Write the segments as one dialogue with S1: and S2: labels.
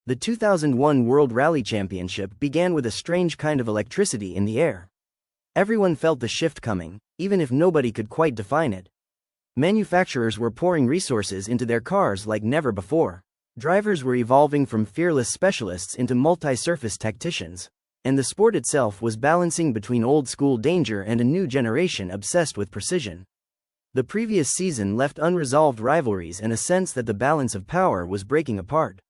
S1: The 2001 World Rally Championship began with a strange kind of electricity in the air. Everyone felt the shift coming, even if nobody could quite define it. Manufacturers were pouring resources into their cars like never before. Drivers were evolving from fearless specialists into multi-surface tacticians, and the sport itself was balancing between old-school danger and a new generation obsessed with precision. The previous season left unresolved rivalries and a sense that the balance of power was breaking apart.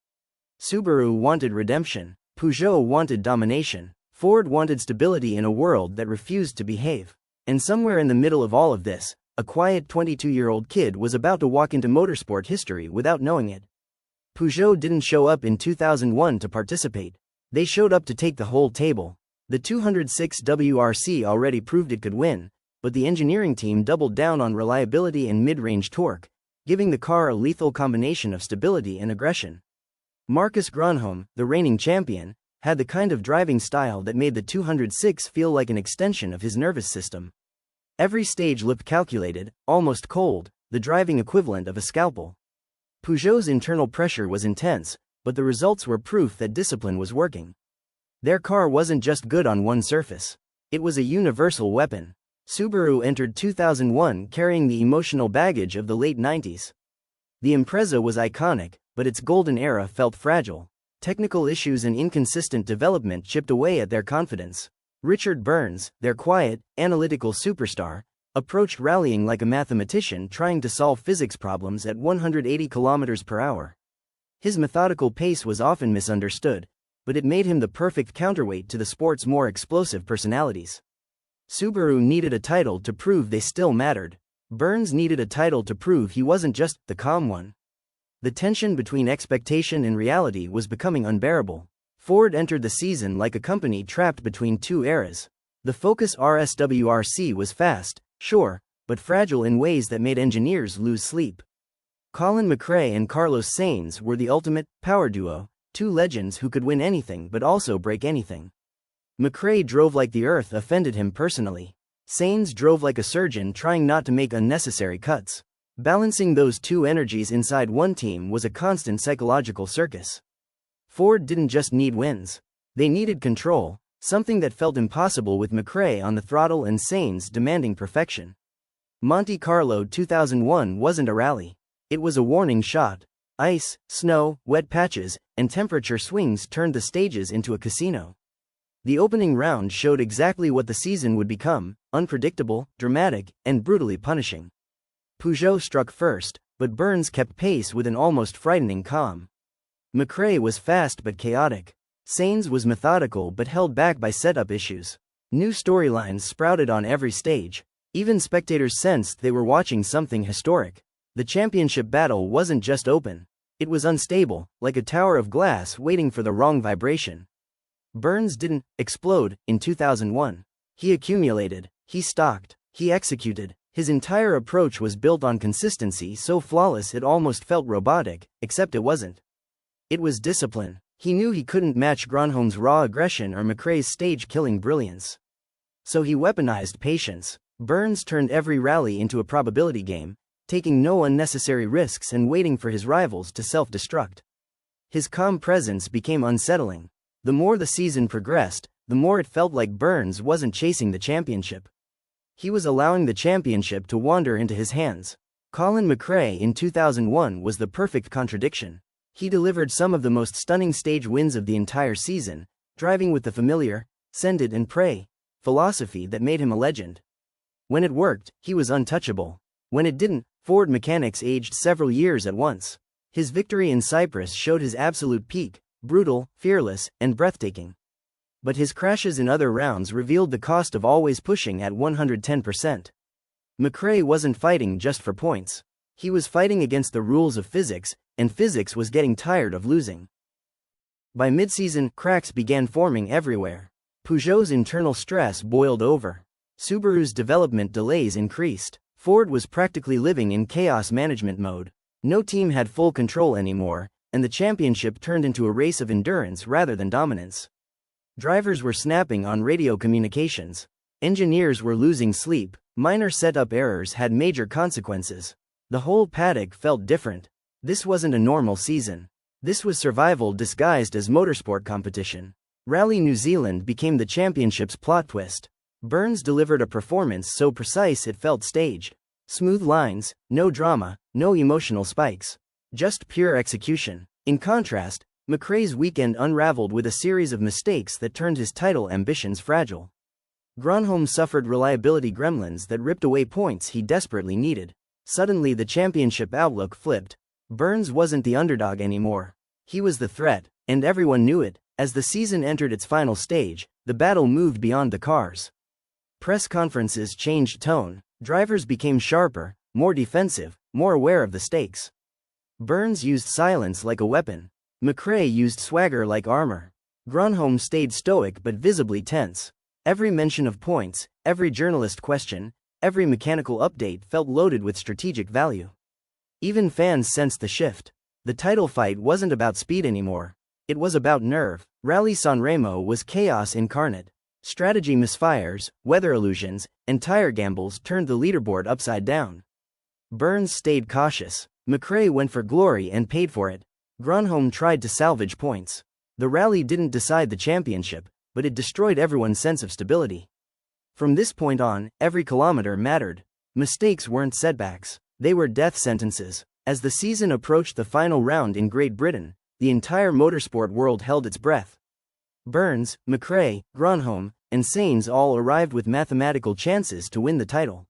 S1: Subaru wanted redemption, Peugeot wanted domination, Ford wanted stability in a world that refused to behave. And somewhere in the middle of all of this, a quiet 22-year-old kid was about to walk into motorsport history without knowing it. Peugeot didn't show up in 2001 to participate. They showed up to take the whole table. The 206 WRC already proved it could win, but the engineering team doubled down on reliability and mid-range torque, giving the car a lethal combination of stability and aggression. Marcus Grönholm, the reigning champion, had the kind of driving style that made the 206 feel like an extension of his nervous system. Every stage looked calculated, almost cold, the driving equivalent of a scalpel. Peugeot's internal pressure was intense, but the results were proof that discipline was working. Their car wasn't just good on one surface. It was a universal weapon. Subaru entered 2001 carrying the emotional baggage of the late 90s. The Impreza was iconic, but its golden era felt fragile. Technical issues and inconsistent development chipped away at their confidence. Richard Burns, their quiet, analytical superstar, approached rallying like a mathematician trying to solve physics problems at 180 km per hour. His methodical pace was often misunderstood, but it made him the perfect counterweight to the sport's more explosive personalities. Subaru needed a title to prove they still mattered. Burns needed a title to prove he wasn't just the calm one. The tension between expectation and reality was becoming unbearable. Ford entered the season like a company trapped between two eras. The Focus RS WRC was fast, sure, but fragile in ways that made engineers lose sleep. Colin McRae and Carlos Sainz were the ultimate power duo, two legends who could win anything but also break anything. McRae drove like the earth offended him personally. Sainz drove like a surgeon trying not to make unnecessary cuts. Balancing those two energies inside one team was a constant psychological circus. Ford didn't just need wins. They needed control, something that felt impossible with McRae on the throttle and Sainz demanding perfection. Monte Carlo 2001 wasn't a rally. It was a warning shot. Ice, snow, wet patches, and temperature swings turned the stages into a casino. The opening round showed exactly what the season would become: unpredictable, dramatic, and brutally punishing. Peugeot struck first, but Burns kept pace with an almost frightening calm. McRae was fast but chaotic. Sainz was methodical but held back by setup issues. New storylines sprouted on every stage. Even spectators sensed they were watching something historic. The championship battle wasn't just open. It was unstable, like a tower of glass waiting for the wrong vibration. Burns didn't explode in 2001. He accumulated, he stalked, he executed. His entire approach was built on consistency so flawless it almost felt robotic, except it wasn't. It was discipline. He knew he couldn't match Grönholm's raw aggression or McRae's stage-killing brilliance. So he weaponized patience. Burns turned every rally into a probability game, taking no unnecessary risks and waiting for his rivals to self-destruct. His calm presence became unsettling. The more the season progressed, the more it felt like Burns wasn't chasing the championship. He was allowing the championship to wander into his hands. Colin McRae in 2001 was the perfect contradiction. He delivered some of the most stunning stage wins of the entire season, driving with the familiar, send it and pray philosophy that made him a legend. When it worked, he was untouchable. When it didn't, Ford mechanics aged several years at once. His victory in Cyprus showed his absolute peak, brutal, fearless, and breathtaking. But his crashes in other rounds revealed the cost of always pushing at 110%. McRae wasn't fighting just for points. He was fighting against the rules of physics, and physics was getting tired of losing. By mid-season, cracks began forming everywhere. Peugeot's internal stress boiled over. Subaru's development delays increased. Ford was practically living in chaos management mode. No team had full control anymore, and the championship turned into a race of endurance rather than dominance. Drivers were snapping on radio communications. Engineers were losing sleep. Minor setup errors had major consequences. The whole paddock felt different. This wasn't a normal season. This was survival disguised as motorsport competition. Rally New Zealand became the championship's plot twist. Burns delivered a performance so precise it felt staged. Smooth lines, no drama, no emotional spikes. Just pure execution. In contrast, McRae's weekend unraveled with a series of mistakes that turned his title ambitions fragile. Grönholm suffered reliability gremlins that ripped away points he desperately needed. Suddenly the championship outlook flipped. Burns wasn't the underdog anymore. He was the threat, and everyone knew it. As the season entered its final stage, the battle moved beyond the cars. Press conferences changed tone. Drivers became sharper, more defensive, more aware of the stakes. Burns used silence like a weapon. McRae used swagger like armor. Grönholm stayed stoic but visibly tense. Every mention of points, every journalist question, every mechanical update felt loaded with strategic value. Even fans sensed the shift. The title fight wasn't about speed anymore. It was about nerve. Rally Sanremo was chaos incarnate. Strategy misfires, weather illusions, and tire gambles turned the leaderboard upside down. Burns stayed cautious. McRae went for glory and paid for it. Grönholm tried to salvage points. The rally didn't decide the championship, but it destroyed everyone's sense of stability. From this point on, every kilometer mattered. Mistakes weren't setbacks. They were death sentences. As the season approached the final round in Great Britain, the entire motorsport world held its breath. Burns, McRae, Grönholm, and Sainz all arrived with mathematical chances to win the title.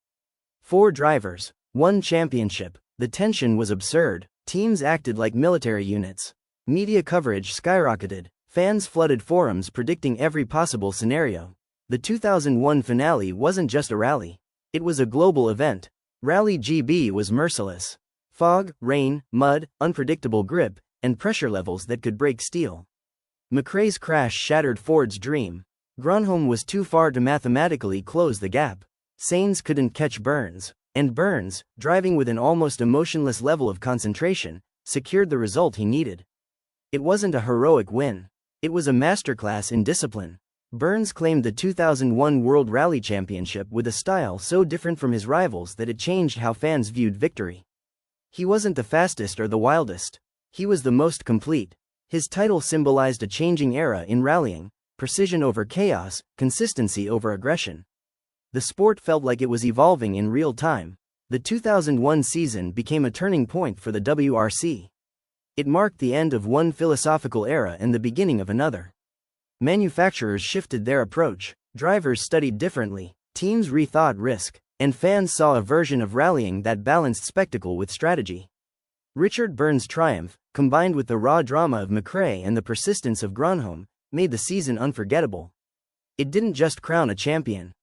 S1: 4 drivers, 1 championship. The tension was absurd. Teams acted like military units. Media coverage skyrocketed. Fans flooded forums predicting every possible scenario. The 2001 finale wasn't just a rally. It was a global event. Rally GB was merciless. Fog, rain, mud, unpredictable grip, and pressure levels that could break steel. McRae's crash shattered Ford's dream. Grönholm was too far to mathematically close the gap. Sainz couldn't catch Burns. And Burns, driving with an almost emotionless level of concentration, secured the result he needed. It wasn't a heroic win. It was a masterclass in discipline. Burns claimed the 2001 World Rally Championship with a style so different from his rivals that it changed how fans viewed victory. He wasn't the fastest or the wildest. He was the most complete. His title symbolized a changing era in rallying, precision over chaos, consistency over aggression. The sport felt like it was evolving in real time. The 2001 season became a turning point for the WRC. It marked the end of one philosophical era and the beginning of another. Manufacturers shifted their approach, drivers studied differently, teams rethought risk, and fans saw a version of rallying that balanced spectacle with strategy. Richard Burns' triumph, combined with the raw drama of McRae and the persistence of Grönholm, made the season unforgettable. It didn't just crown a champion.